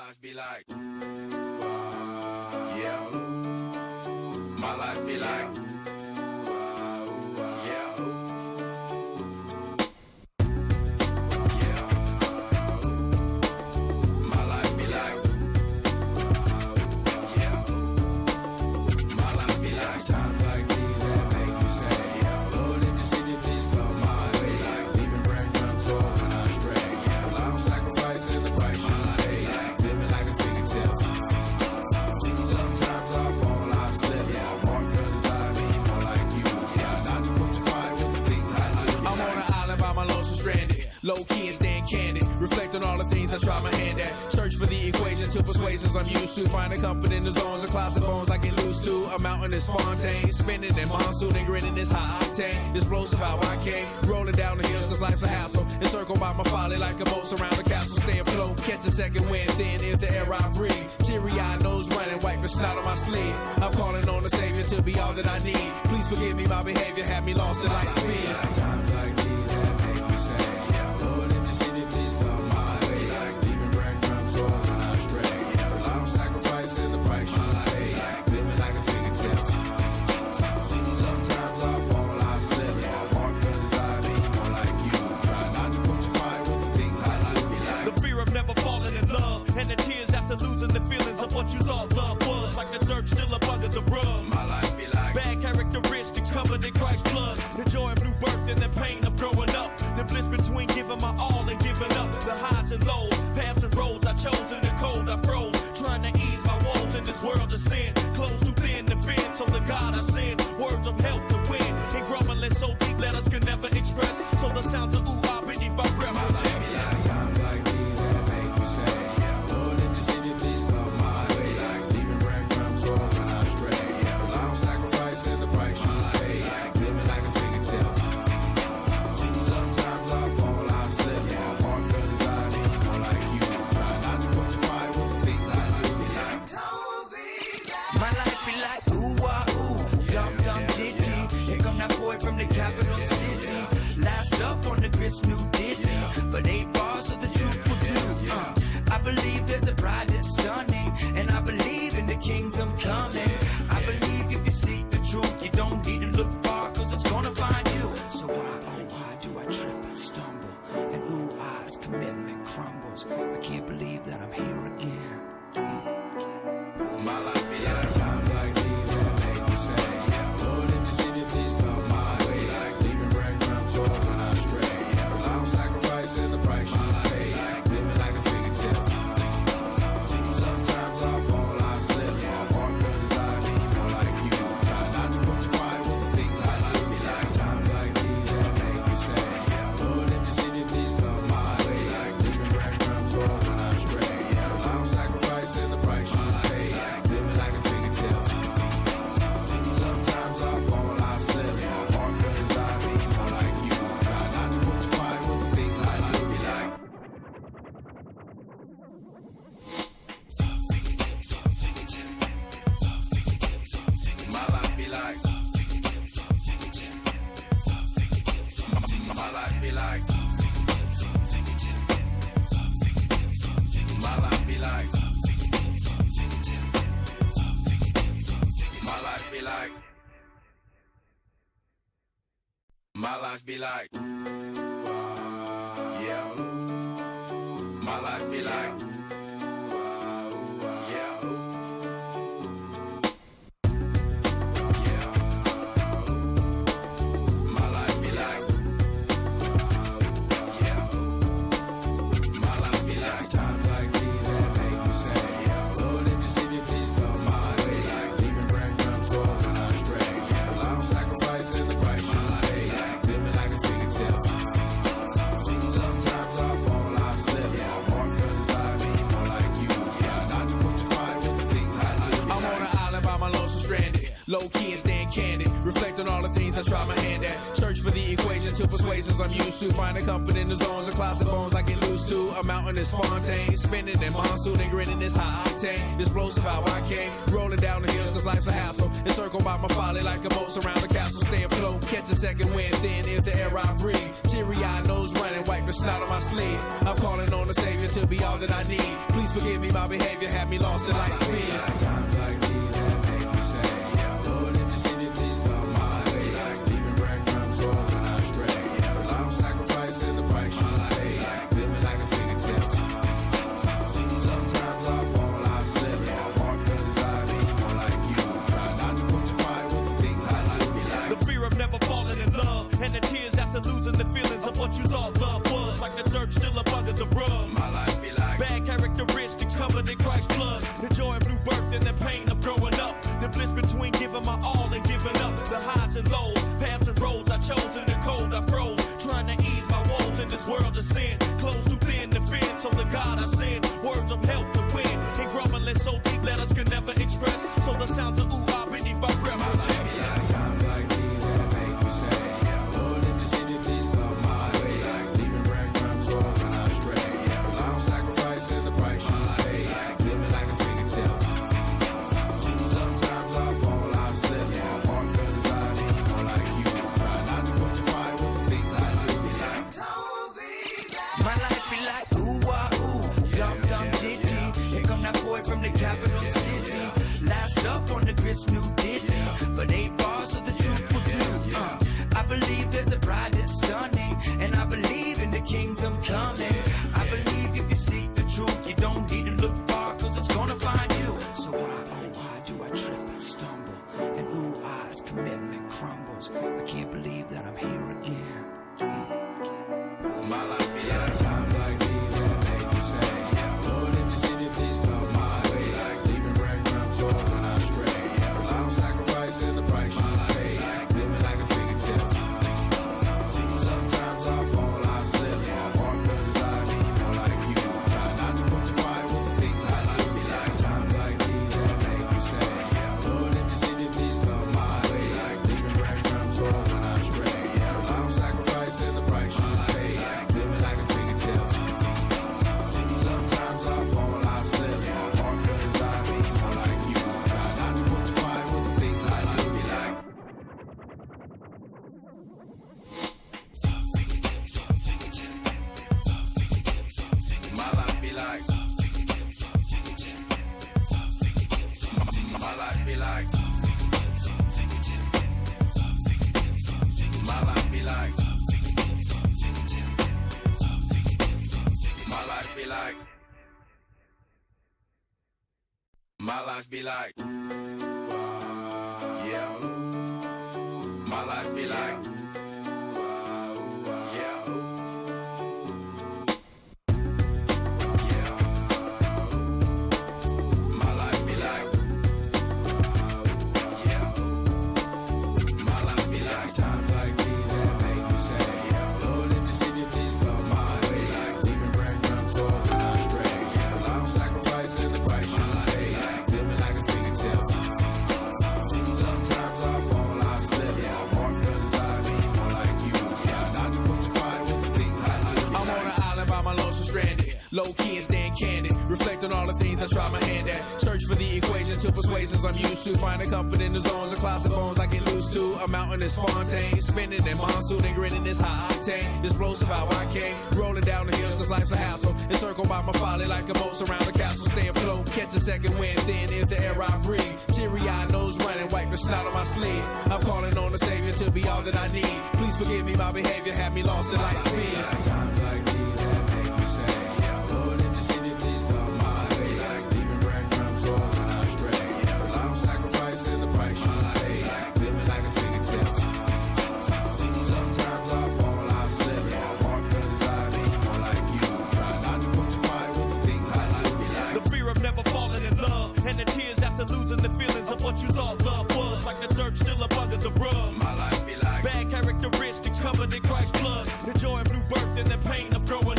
life be like, yeah. My life be like, yeah. My life be like, yeah. My life be like times like these that make me say, yeah. Lord, if you see me, please come my way. Like leaving breadcrumbs for when I stray. Yeah, I'm sacrificing the price you pay. Like living like a figure tale. Sometimes I fall, I slip. Yeah, I walk feelings I be more like you. Yeah, not to put you fight with the things I do. I'm on an island by my lonesome stranded. Low key and staying candid. Reflect on all the things I try my hand at. Search for the equation to persuasions I'm used to. Finding comfort in the zones of closet bones I get loose to. A mountain is Fontaine. Spinning in monsoon and grinning is high octane. Explosive how I came. Rolling down the hills cause life's a hassle. Encircled by my folly like a moat surround the castle. Stay afloat. Catch a second wind. Thin is the air I breathe. Teary-eyed nose running. Wipe the snot on my sleeve. I'm calling on the Savior to be all that I need. Please forgive me my behavior. Had me lost in light speed. Times like these that make me say, yeah, Lord, if you see me, please come my way. Like leaving breadcrumbs for when I stray. Yeah, well, I'm sacrificing the price you pay. Like living like a figure tale. Sometimes I fall, I slip. Yeah, I walk feelings I be more like you. Try not to put you fight with the things I do. Like the fear of never falling in love, and the tears after losing the feelings of what you thought love was. Like the dirt still up under the rug. my life be like, Bad characteristics covered in Christ's blood. The joy of new birth and the pain of growing up. The bliss between giving my all and giving up. The highs and lows, paths and roads I chose. In the cold I froze, trying to ease my woes in this world of sin. Close too thin to fit, so the God I send words of help to win. And grumbling so deep letters can never express. So the sounds of ooh ah beneath my breath will like times like these that make me say, yeah, Lord, if you see me, please come my way. Like leaving breadcrumbs for when I stray. Yeah, well, I'm sacrificing the price you pay. Like living like a figure tale. Sometimes I fall, I slip. Yeah, I walk feelings I be more like you. Try not to put you fight with the things I do. Like, My life be like ooh ah ooh, dum dum ditty. Here come that boy from the capital city. Last up on the grits, new ditty. But 8 bars of the truth will do. I believe there's a bride that's stunning, and I believe in the kingdom coming. I believe if you seek the truth, you don't need to look far, cause it's gonna find you. So why, oh why do I trip and stumble? And ooh ah's commitment crumbles. I can't believe that I'm here again. my life be like times like these that make me say, yeah, Lord, if you see me, please come my way. Like leaving breadcrumbs for when I stray. Yeah, well, I'm sacrificing the price you pay. Like living like a figure tale. Sometimes I fall, I slip. Yeah, I walk feelings I be more like you. Try not to put you fight with the things I do. Like times like these that make me say, yeah, Lord, if you see me, please come my way. Like leaving breadcrumbs for when I stray. Yeah, well, I'm sacrificing the price you pay. Like living like a figure tale. Sometimes I fall, I slip. Yeah, I walk feelings I be more like you. Try not to put you fight with the things I do. Like my life be like, my life be like, my life be like, my life be like, my life be like, yeah, my life be like, yeah. My life be like, yeah, my life be like times like these that make me say, yeah, Lord, if you see me, please come my way. Like leaving breadcrumbs for when I stray. Yeah, well, I'm sacrificing the price you pay. Like living like a figure tale. Sometimes I fall, I slip. Yeah, I walk feelings I be more like you. Try not to put you fight with the things I do. I'm on an island by my lonesome stranded. Low key and staying candid. Reflect on all the things I try my hand at. Search for the equation to persuasions I'm used to. Finding comfort in the zones of closet bones I get loose to. A mountain is Fontaine, spinning in monsoon and grinning is high octane. Explosive how I came, rolling down the hills cause life's a hassle. Encircled by my folly like a moat around the castle. Stay afloat, catch a second wind, thin is the air I breathe. Teary-eyed nose running, wipe the snot on my sleeve. I'm calling on the Savior to be all that I need. Please forgive me, my behavior had me lost at light speed. Times like these that make me say, yeah, Lord, if you see me, please come my way. Like leaving breadcrumbs or when I stray. Yeah, the long sacrifice and the price you pay. Like living like a fingertip. Sometimes I fall, I slip. Yeah, I walk feelings I be more like you. Try not to put your fire with the things I like to be like. The fear of never falling in love, and the tears after losing the feelings of what you thought love was. Like the dirt still up under the rug. My life be like bad characteristics covered in Christ's blood. The joy of new birth and the pain of growing up. The bliss between giving my all and giving up. The highs and lows, paths and roads I chose. In the cold I froze, trying to ease my woes in this world of sin. Close too thin to fit, so the God I send words of help to win. And grumbling so deep letters can never express. So the sounds of ooh-ah beneath my breath. times like these that make me say, yeah, Lord, if you see me, please come my way. Like leaving breadcrumbs or when I stray. Yeah, the long sacrifice and the price you pay. Like living like a fingertip. Sometimes I fall, I slip. Yeah, I walk feelings I be more like you. Try not to put your fire with the things I do. Be like, My life be like ooh ah ooh, dum dum ditty. Here come that boy from the capital city. Last up on the grits new ditty, but 8 bars of the truth will do. I believe there's a bride that's stunning, and I believe in the kingdom coming. I believe if you seek the truth, you don't need to look far, cause it's gonna find you. So why do I trip and stumble? And ooh ah's commitment crumbles. I can't believe that I'm here again. my life be like times like these that make me say, yeah, Lord, if you see me, please come my way. Like leaving breadcrumbs or when I stray. Yeah, the long sacrifice and the price you pay. Like living like a fingertip. Sometimes I fall, I slip. Yeah, I walk feelings I be more like you. Try not to put your fire with the things I like to be like. Times like these that make me say, yeah, Lord, if you see me, please come my way. Like leaving breadcrumbs or when I stray. Yeah, the long sacrifice and the price you pay. Like living like a fingertip. Sometimes I fall, I slip. Yeah, I walk feelings I be more like you. Try not to put your fire with the things I like to be like. My life be like. My life be like. My life be like. My life be like. My life be like. Yeah. My life be like. Yeah. Yeah. My life be like. Yeah. My life be like times like these that make me say, yeah, Lord, if you see me, please come my way. Like leaving breadcrumbs or when I stray. Yeah, the long sacrifice and the price you pay. Like living like a fingertip. Sometimes I fall, I slip. Yeah, I walk feelings I be more like you. Try not to put your fire with the things I like. I'm on an island by my lonesome stranded. Low key and staying candid. Reflect on all the things I try my hand at. Search for the equation to persuasions I'm used to. Finding comfort in the zones of closet bones I get loose to. A mountain is Fontaine, spinning in monsoon and grinning is high octane. Explosive how I came, rolling down the hills cause life's a hassle. Encircled by my folly like a moat around the castle. Stay afloat, catch a second wind, thin is the air I breathe. Teary-eyed nose running, wipe the snot on my sleeve. I'm calling on the Savior to be all that I need. Please forgive me, my behavior had me lost at light speed. Times like these that make me say, yeah, Lord, if you see me, please come my way. Like leaving breadcrumbs or when I stray. Yeah, the long sacrifice and the price you pay. Like living like a fingertip. Sometimes I fall, I slip. Yeah, I walk feelings I be more like you. Try not to put your fire with the things I like to be like. The fear of never falling in love, and the tears after losing the feelings of what you thought love was. Like the dirt still up under the rug. My life be like. Bad characteristics covered in Christ's blood. The joy of new birth and the pain of growing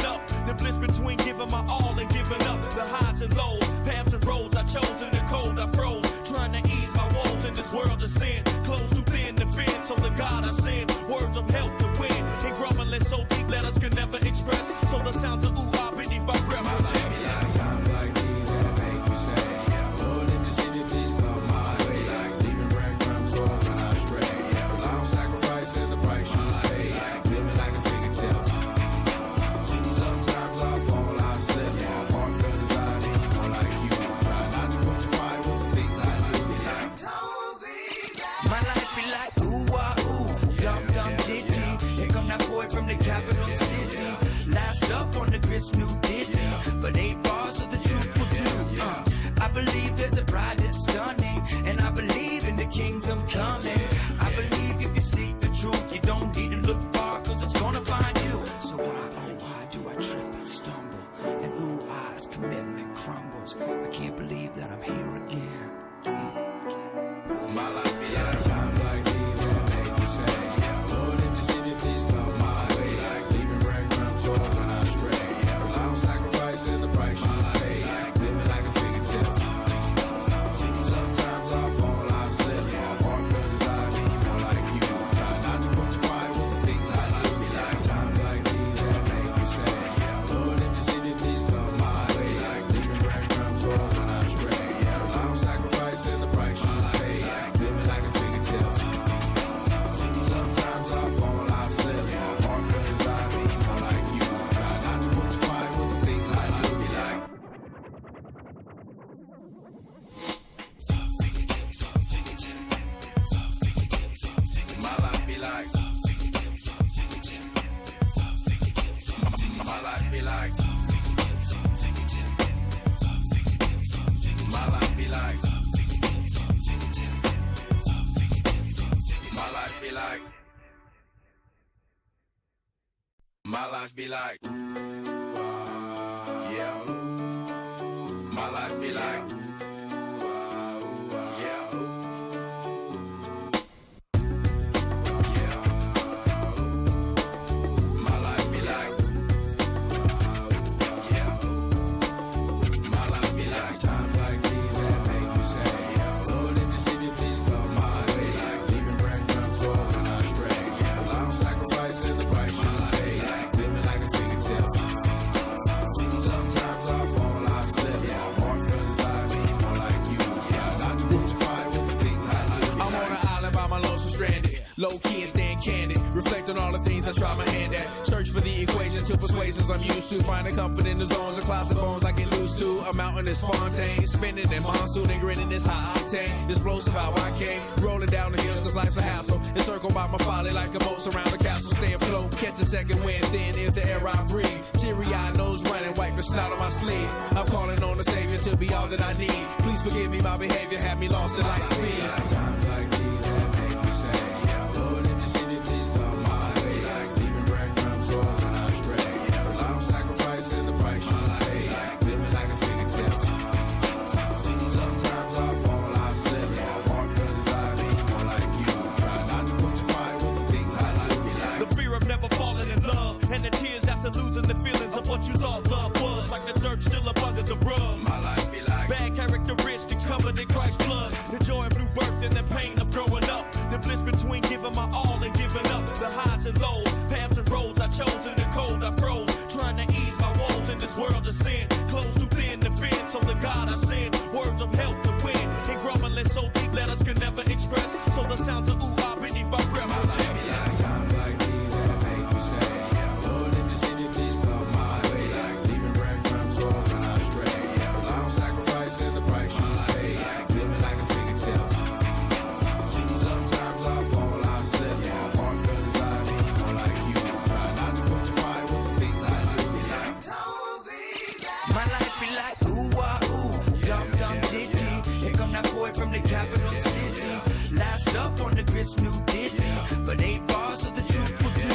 Chris New Ditty, but 8 bars of the truth will do. I believe there's a bride that's stunning, and I believe in the kingdom coming. I believe if you seek the truth, you don't need to look far, cause it's gonna find you. So why do I trip and stumble? And ooh, eyes, commitment crumbles. I can't believe that I'm here again. My life be like times like these that make me say, Lord, if you see me, please come my way. Like leaving breadcrumbs or when I stray. Rely on sacrifice and the price you pay. Living like a fingertip. Sometimes I fall, I slip. More feelings I need, more like you. Try not to put your fire with the things I do. Be like times like these that make me say, Lord, if you see me, please come my way. Like leaving breadcrumbs or when I stray. Rely on sacrifice and the price you pay. Living like a fingertip. Sometimes I fall, I slip. More feelings I need, more like you. Try not to put your fire with the things I do. Be like my life be like my life be like my life be like my life be like my life be like yeah my life be like yeah my life be like yeah my life be like times like these that make me say Lord if you see me please come my way like leaving breadcrumbs or when I stray rely on sacrifice and the price you pay living like a fingertip sometimes I fall I slip more feelings I need more like you try not to put your fire with the things I do I'm on an island by my lonesome stranded. Low key and staying candid. Reflect on all the things I try my hand at. Search for the equation to persuasions I'm used to. Finding comfort in the zones of clouds and bones I get loose to. A mountain is Fontaine. Spinning in monsoon and grinning is high octane. Explosive how I came. Rolling down the hills cause life's a hassle. Encircled by my folly like a moat surround the castle. Stay afloat. Catch a second wind. Thin is the air I breathe. Teary-eyed nose running. Wipe the snot on my sleeve. I'm calling on the Savior to be all that I need. Please forgive me my behavior. Had me lost in light speed. times like these that make me say Lord if you see me please come my way like leaving breadcrumbs or when I stray rely on sacrifice and the price you pay living like a fingertip sometimes I fall I slip more feelings I need more like you try not to put your fire with the things I do be like The fear of never falling in love, and the tears after losing the feelings of what you thought love was. Like the dirt still up under the rug. my life be like Bad characteristics covered in Christ's blood. The joy of new birth and the pain of growing up. The bliss between giving my all and giving up. The highs and lows, paths and roads I chose in the cold I froze. Trying to ease my woes in this world of sin. Close too thin to fin, so the God I send. Words of help to win. And grumbling so deep letters can never express. So the sounds of ooh ah beneath my breath will like times like these that make me say Lord if you see me please come my way like leaving breadcrumbs or when I stray rely on sacrifice and the price you pay living like a fingertip sometimes I fall I slip more feelings I need more like you try not to put your fire with the things I do be like My life be like ooh ah ooh, dum dum ditty. Here come that boy from the capital city. Last up on the Chris New Ditty, but 8 bars of the truth will do.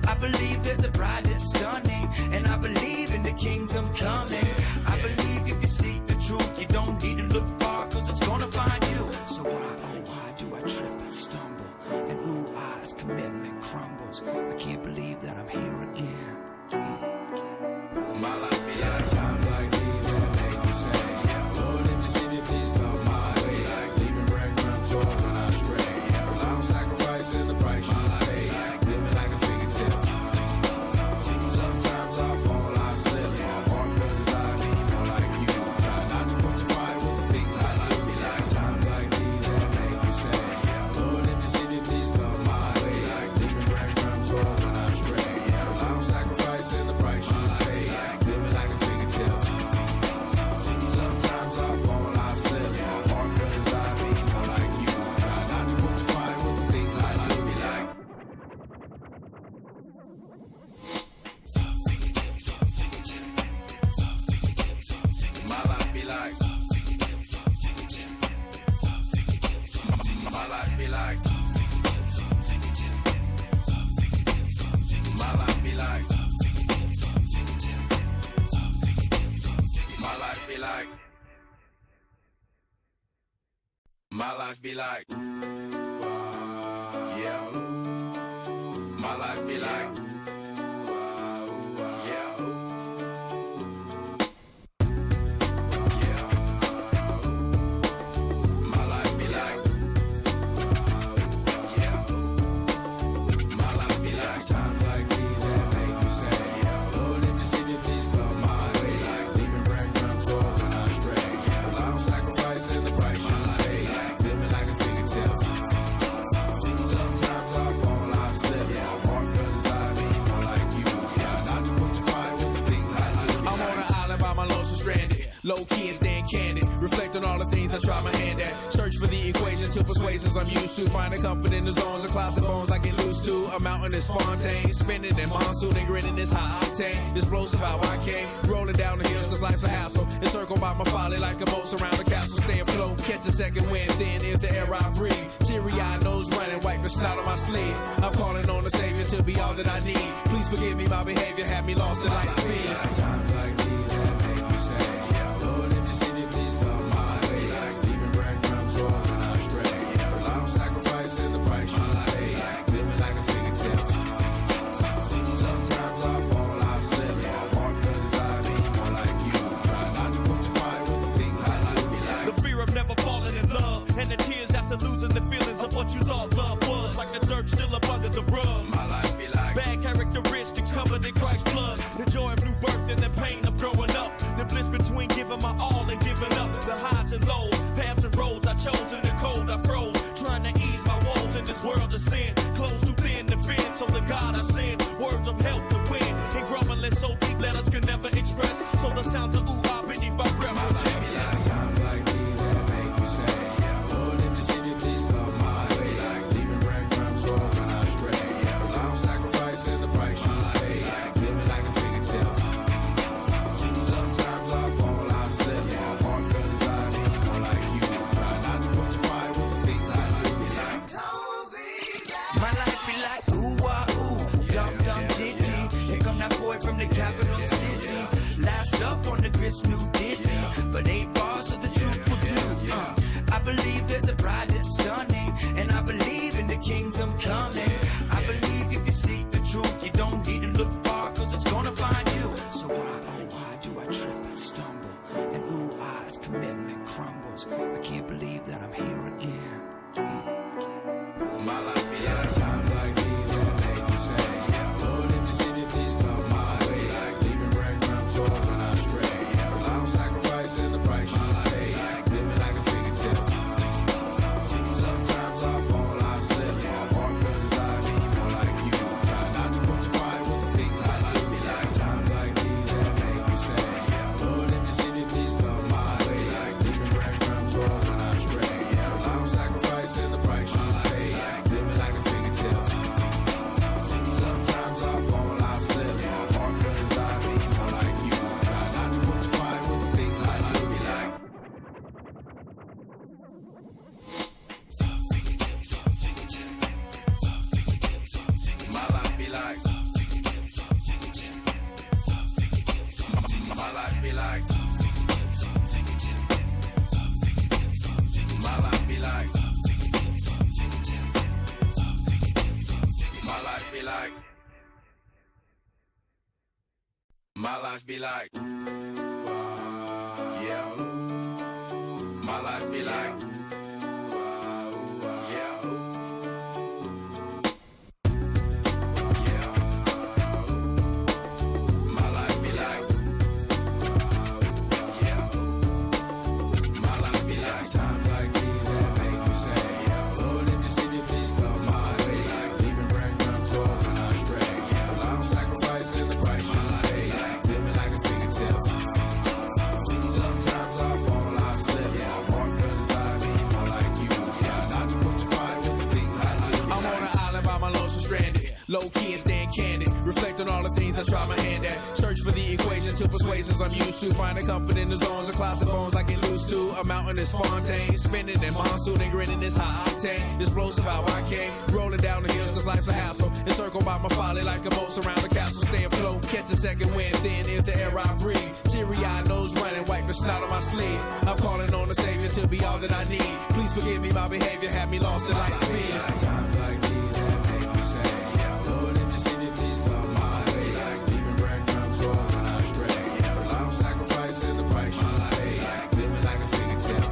I believe there's a bride that's stunning, and I believe in the kingdom coming. I believe if you seek the truth, you don't need to look far, cause it's gonna find you. So why do I trip and stumble? And ooh, eyes, commitment crumbles. I can't believe that I'm here again. my life be like times like these that make me say Lord if you see me please come my way like leaving breadcrumbs or when I stray rely on sacrifice and the price you pay living like a fingertip sometimes I fall I slip more feelings I need be like, my life be like, yeah, my life be like, yeah, yeah, my life be like, yeah, my life be like, times like these that make me say, Lord, if you see me, please come my way, like leaving breadcrumbs for when I stray, well, I'm sacrificing the price you pay, like living like a fingertip. Sometimes I fall, I slip, hard feelings I need more like you. Try not to put your fire with the things I do. I'm on an island by my lonesome stranded, low key and staying candid, reflect on all the things I try my hand at, search for the equation to persuasions I'm used to, finding comfort in the zones of closet bones I get loose to. A mountain is Fontaine, spinning in monsoon and grinning is high octane, explosive how I came, rolling down the hills cause life's a hassle, encircled by my folly like a moat around the castle, stay afloat, catch a second wind, thin is the air I breathe, teary-eyed nose running, wipe the snot on my sleeve, I'm calling on the Savior to be all that I need, please forgive me my behavior, had me lost in light speed. Times like these that make me say, Lord, if you see me, please come my way, like leaving breadcrumbs for when I stray, well, I'm sacrificing the price you pay, like living like a fingertip. Sometimes I fall, I slip, hard feelings I need more like you, try not to put your fire with the things I like be like. The fear of never falling in love, and the tears after losing the feelings of what you thought love was, like the dirt still up under the rug. My life be like, Bad characteristics covered in Christ's blood. The joy of new birth and the pain of growing up. The bliss between giving my all and giving up. The highs and lows, paths and roads I chose in the cold I froze. Trying to ease my woes in this world of sin. Close too thin to fin, so the God I send. Words of help to win. And grumbling so deep letters can never express. So the sounds of ooh-ah beneath my breath will chest. times like these that make me say, Lord, if you see me, please come my way, like leaving breadcrumbs for when I stray, well, I'm sacrificing the price you pay, like living like a fingertip. Sometimes I fall, I slip, hard feelings I need more like you, try not to put your fire with the things I do be like. My life be like ooh ah ooh, dum dum diddy. Here come that boy from the capital city. Last up on the grits, new ditty, but 8 bars of the truth will do. I believe there's a bride that's stunning, and I believe in the kingdom coming. I believe if you seek the truth, you don't need to look far, cause it's gonna find you. So why, oh why do I trip and stumble? And ooh ah, as commitment crumbles. I can't believe that I'm here again. My life be like, times like these that make me say, Lord, if you see me, please come my way, like leaving breadcrumbs for when I stray, well, I'm sacrificing the price you pay, like living like a fingertip. Sometimes I fall, I slip, hard feelings I need more like you, try not to put your fire with the things I do be like. Times like these that make me say, Lord, if you see me, please come my way, like leaving breadcrumbs for when I stray, well, I'm sacrificing the price you pay, like living like a fingertip. Sometimes I fall, I slip, hard feelings I need more like you, try not to put your fire with the things I do be like. My life be like, my life be like, my life be like, my life be like, my life be like, yeah, my life be like, yeah, yeah, my life be like, yeah, my life be like. Times like these that make me say, Lord, if you see me, please come my way, like leaving breadcrumbs for when I stray, well, I'm sacrificing the price you pay, like living like a fingertip. Sometimes I fall, I slip, hard feelings I need more like you, try not to put your fire with the things I do. I'm on an island by my lonesome stranded, low key and staying candid, reflect on all the the things I try my hand at. Search for the equation to persuasions I'm used to. Finding comfort in the zones of classic bones I get loose to. A mountain is Fontaine, spinning in monsoon and grinning is high octane. Explosive how I came, rolling down the hills cause life's a hassle. Encircled by my folly like a moat surround the castle. Stay afloat, catch a second wind, thin is the air I breathe. Teary-eyed nose running, wipe the snot on my sleeve. I'm calling on the Savior to be all that I need. Please forgive me, my behavior had me lost in light speed. Times like these that make me say, Lord, if you see me, please come my way. Like leaving breadcrumbs or when I stray. I'm sacrificing the price you pay. Living like a fingertip.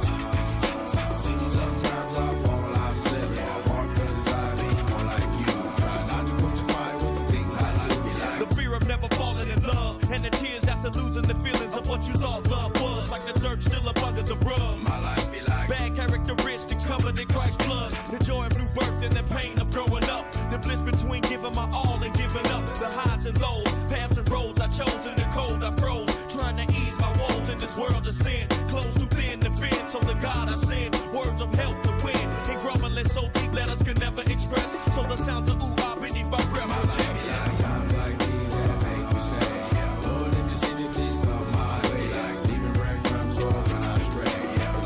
Sometimes I fall, I slip. Walk feelings I be more like you. Try not to put your fire with the things I like. Be like The fear of never falling in love, and the tears after losing the feelings of what you thought love was. Like the dirt still up under the rug. my life be like. Bad characteristics covered in Christ's blood. The joy of new birth and the pain of growing up. The bliss between giving my all and giving up. The highs and lows, paths and roads I chose in the cold I froze. Trying to ease my woes in this world of sin. Close too thin to fit, so the God I send. Words of help to win. And grumbling so deep letters could never express. So the sounds of ooh ah beneath my breath will check. Times like these that make me say, Lord, if you see me, please come my way. Like leaving breadcrumbs or when I stray.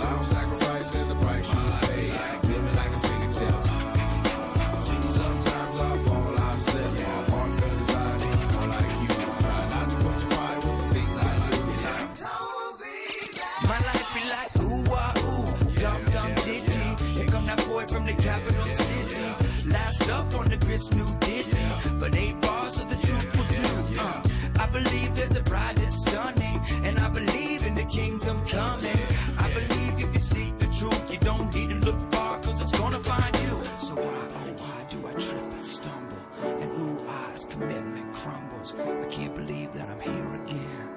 I'm sacrificing the price you pay. Living like a fingertip. Sometimes I fall, I slip. Walk feelings I be more like you. Try not to put your fire with the things I do. My life be like ooh ah ooh, dum dum ditty. Here come that boy from the capital city. Last up on the grits, new ditty. But 8 bars of the truth will do. I believe there's a bride that's stunning, and I believe in the kingdom coming. I believe if you seek the truth, you don't need to look far, cause it's gonna find you. So why do I trip and stumble? And ooh ah's commitment crumbles. I can't believe that I'm here again.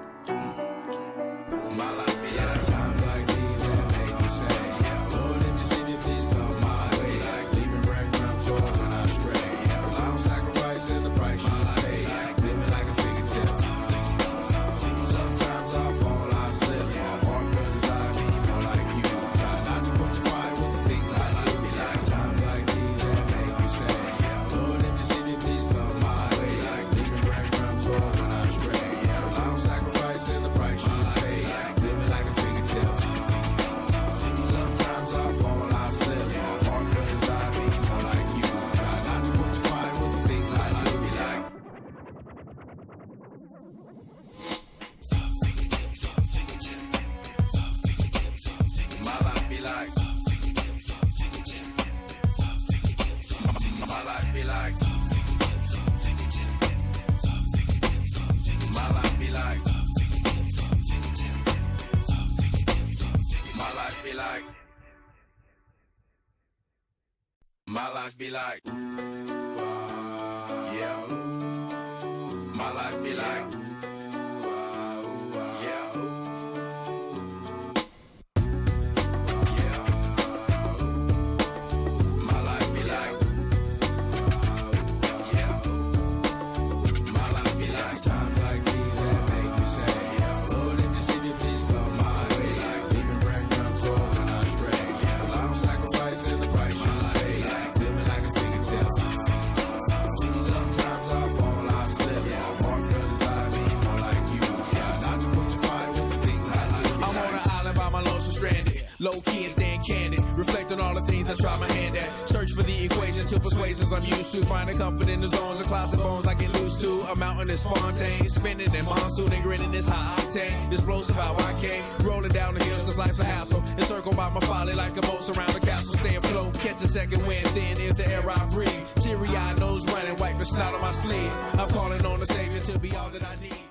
My life be like times like these that make me say, Lord, if you see me, please come my way. Like leaving breadcrumbs or when I stray. I'm sacrificing the price you pay. Living like a fingertip. Sometimes I fall, I slip. Walk feelings I be more like you. Try not to put your fire with the things I do. Be like times like these that make me say, Lord, if you see me, please come my way. Like leaving breadcrumbs or when I stray. I'm sacrificing the price you pay. Living like a fingertip. Sometimes I fall, I slip. Walk feelings I be more like you. Try not to put your fire with the things I do. Be like. My life be like. My life be like. My life be like. My life be like. My life be like. Yeah. My life be like. Yeah. Yeah. My life be like. Yeah. My life be like. Times like these that make me say, Lord, if you see me, please come my way. Like leaving breadcrumbs or when I stray. I'm sacrificing the price you pay. Living like a fingertip. Sometimes I fall, I slip. Walk feelings I be more like you. Try not to put your fire with the things I do. I'm on an island by my lonesome stranded. Low key and staying candid. Reflect on all the things I try my hand at. Search for the equation to persuasions I'm used to. Finding comfort in the zones of classic bones I get loose to. A mountain is Fontaine, spinning in monsoon and grinning is high octane. Explosive how I came, rolling down the hills cause life's a hassle. Encircled by my folly like a moat surround the castle. Stay afloat, catch a second wind, thin is the air I breathe. Teary-eyed nose running, wipe the snot on my sleeve. I'm calling on the Savior to be all that I need.